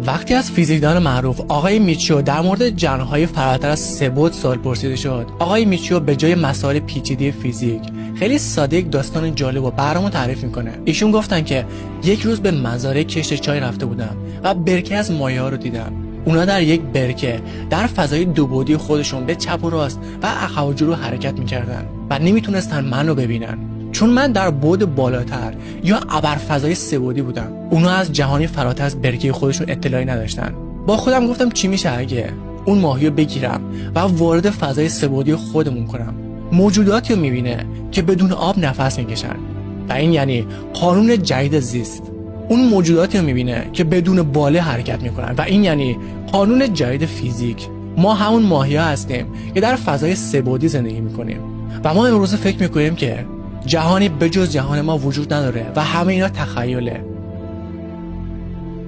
وقتی از فیزیکدان معروف آقای میچیو در مورد جنهای فراتر از 3 بعد سوال پرسیده شد، آقای میچیو به جای مسائل پیچیده فیزیک خیلی ساده یک داستان جالب و برامون تعریف میکنه. ایشون گفتن که یک روز به مزارع کشت چای رفته بودم و برکه از ماهی‌ها رو دیدم. اونا در یک برکه در فضای 2 بعدی خودشون به چپ و راست و عقب و جلو حرکت میکردن و نمیتونستن منو ببینن، چون من در بعد بالاتر یا ابرفضای 3 بعدی بودم. اونا از جهانی فراتر از برکه خودشون اطلاعی نداشتن. با خودم گفتم چی میشه اگه اون ماهی رو بگیرم و وارد فضای 3 بعدی خودمون کنم؟ موجوداتی رو میبینه که بدون آب نفس میکشن و این یعنی قانون جدید زیست. اون موجوداتی رو میبینه که بدون باله حرکت میکنن و این یعنی قانون جدید فیزیک. ما همون ماهی‌ها هستیم که در فضای 3 بعدی زندگی میکنیم و ما امروز فکر میکنیم که جهانی بجز جهان ما وجود نداره و همه اینا تخیله.